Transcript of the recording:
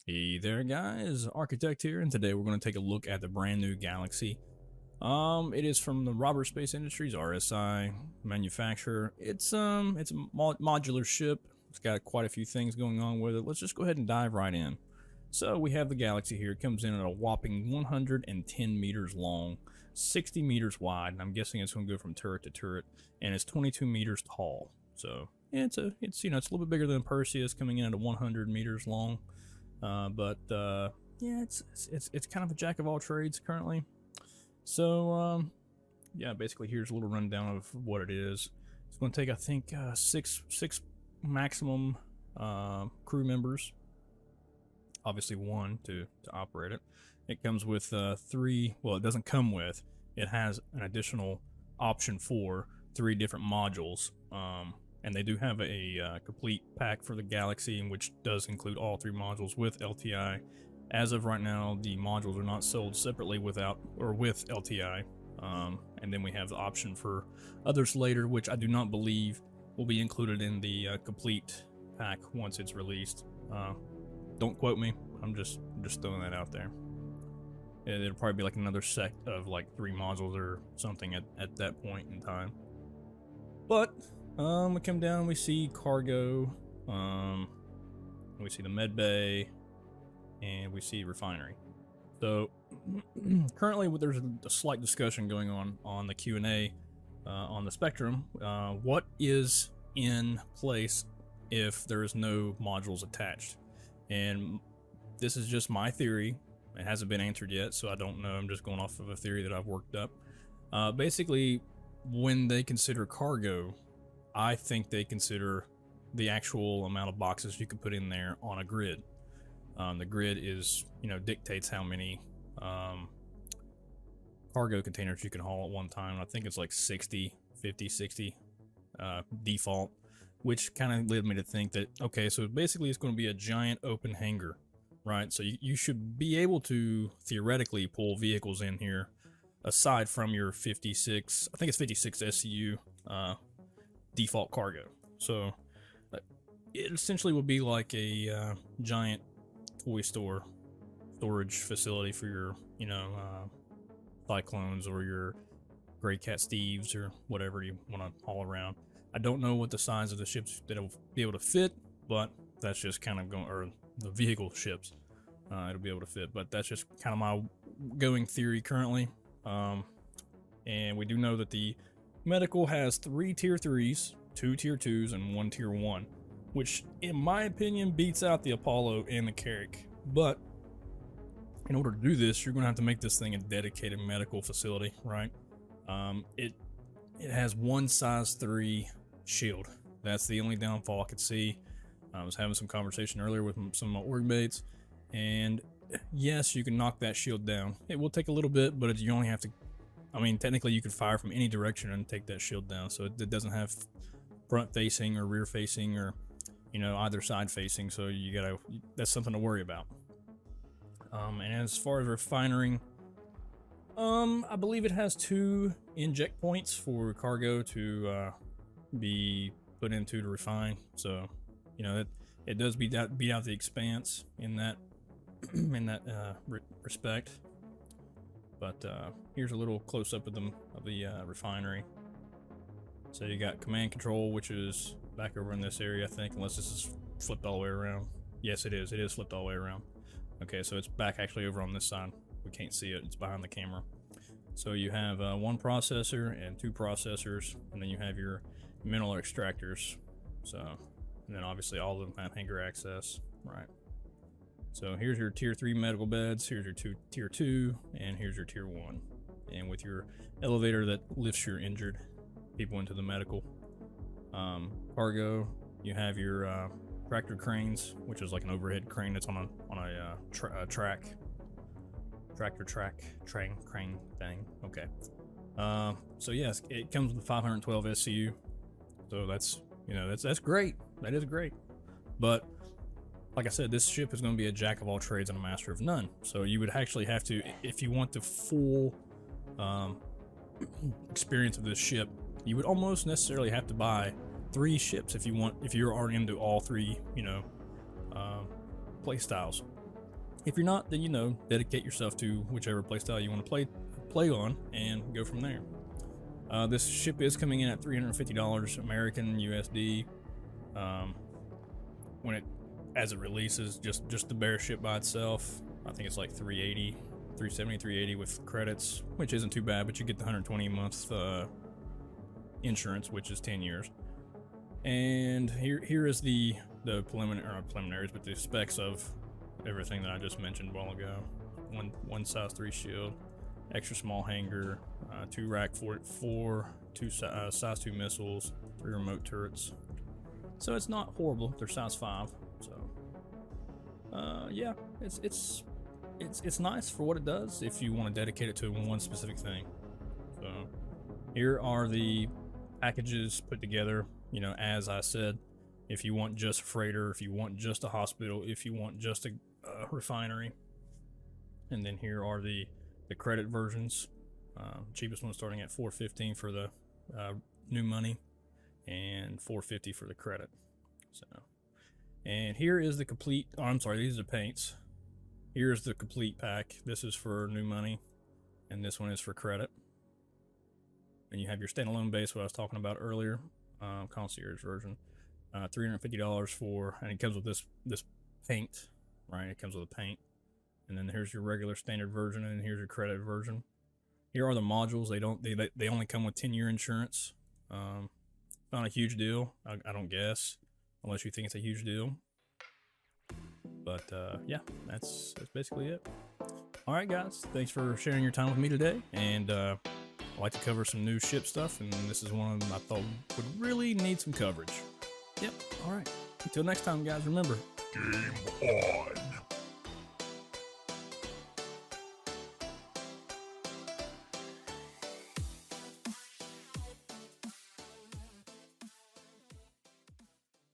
Hey there guys, Architect here, and today we're going to take a look at the brand new Galaxy. It is from the Robert Space Industries, RSI manufacturer. It's a modular ship. It's got quite a few things going on with it. Let's just go ahead and dive right in. So we have the Galaxy here. It comes in at a whopping 110 meters long, 60 meters wide, and I'm guessing it's going to go from turret to turret, and it's 22 meters tall. So yeah, it's a little bit bigger than Perseus, coming in at 100 meters long. Yeah, it's kind of a jack of all trades currently. So yeah, basically here's a little rundown of what it is. It's going to take, I think, six maximum crew members. Obviously one to operate it. It comes with three. Well, it doesn't come with. It has an additional option for 3 different modules. And they do have a complete pack for the Galaxy, which does include all 3 modules with LTI. As of right now, the modules are not sold separately with LTI. And then we have the option for others later, which I do not believe will be included in the complete pack once it's released. Don't quote me. I'm just throwing that out there. It'll probably be like another set of like 3 modules or something at that point in time. But we come down, we see cargo, we see the med bay, and we see refinery. So currently there's a slight discussion going on the Q&A on the Spectrum. What is in place if there is no modules attached? And this is just my theory. It hasn't been answered yet, so I don't know. I'm just going off of a theory that I've worked up. Basically, when they consider cargo, I think they consider the actual amount of boxes you can put in there on a grid. The grid is, dictates how many cargo containers you can haul at one time. I think it's like 60 default, which kind of led me to think that, okay, so basically it's going to be a giant open hangar, right? So you should be able to theoretically pull vehicles in here aside from your 56, I think it's 56 SCU default cargo. So it essentially would be like a giant toy storage facility for your, Cyclones or your Gray Cat Steves or whatever you want to haul around. I don't know what the size of the ships that it'll be able to fit, but that's just kind of going, or the vehicle ships, it'll be able to fit. But that's just kind of my going theory currently. And we do know that the medical has 3 tier 3s, 2 tier 2s, and 1 tier 1, which in my opinion beats out the Apollo and the Carrack. But in order to do this, you're going to have to make this thing a dedicated medical facility, right? It has 1 size 3 shield. That's the only downfall I could see. I was having some conversation earlier with some of my org mates, and yes, you can knock that shield down. It will take a little bit, but you only have to, technically you could fire from any direction and take that shield down. So it doesn't have front facing or rear facing or, either side facing. So that's something to worry about. And as far as refining, I believe it has 2 inject points for cargo to be put into to refine. So, it does beat out the Expanse in that respect. But here's a little close up of the refinery. So you got command control, which is back over in this area, I think, unless this is flipped all the way around. Yes, it is. It is flipped all the way around. Okay, so it's back actually over on this side. We can't see it. It's behind the camera. So you have 1 processor and 2 processors, and then you have your mineral extractors. So, and then obviously all of them have hangar access, right? So here's your tier 3 medical beds, here's your tier 2, and here's your tier 1. And with your elevator that lifts your injured people into the medical. Cargo, you have your tractor cranes, which is like an overhead crane that's on a tractor crane thing. Okay. So yes, it comes with 512 SCU. So that's great. That is great. But like I said, this ship is going to be a jack of all trades and a master of none. So you would actually have to, if you want the full experience of this ship, you would almost necessarily have to buy 3 ships if you're already into all 3, play styles. If you're not, then you know, dedicate yourself to whichever playstyle you want to play on, and go from there. This ship is coming in at $350 American USD. As it releases, just the bare ship by itself, I think it's like 370, 380 with credits, which isn't too bad, but you get the 120 month insurance, which is 10 years. And here is the preliminaries, but the specs of everything that I just mentioned a while ago. One size 3 shield, extra small hangar, 2 rack 4, 2 size 2 missiles, 3 remote turrets. So it's not horrible. They're size 5. So yeah, it's nice for what it does if you want to dedicate it to one specific thing. So here are the packages put together. You know, as I said, if you want just a freighter, if you want just a hospital, if you want just a refinery. And then here are the credit versions. Cheapest one starting at $415 for the new money, and $450 for the credit. So, and here is the complete. Oh, I'm sorry, these are paints. Here's the complete pack. This is for new money, and this one is for credit. And you have your standalone base, what I was talking about earlier, concierge version. $350 for, and it comes with this paint, right? It comes with a paint. And then here's your regular standard version, and here's your credit version. Here are the modules. They only come with 10-year insurance. Not a huge deal, I don't guess, unless you think it's a huge deal. But yeah, that's basically it. All right, guys, thanks for sharing your time with me today. And I like to cover some new ship stuff, and this is one of them I thought would really need some coverage. Yep. All right. Until next time, guys. Remember, game on.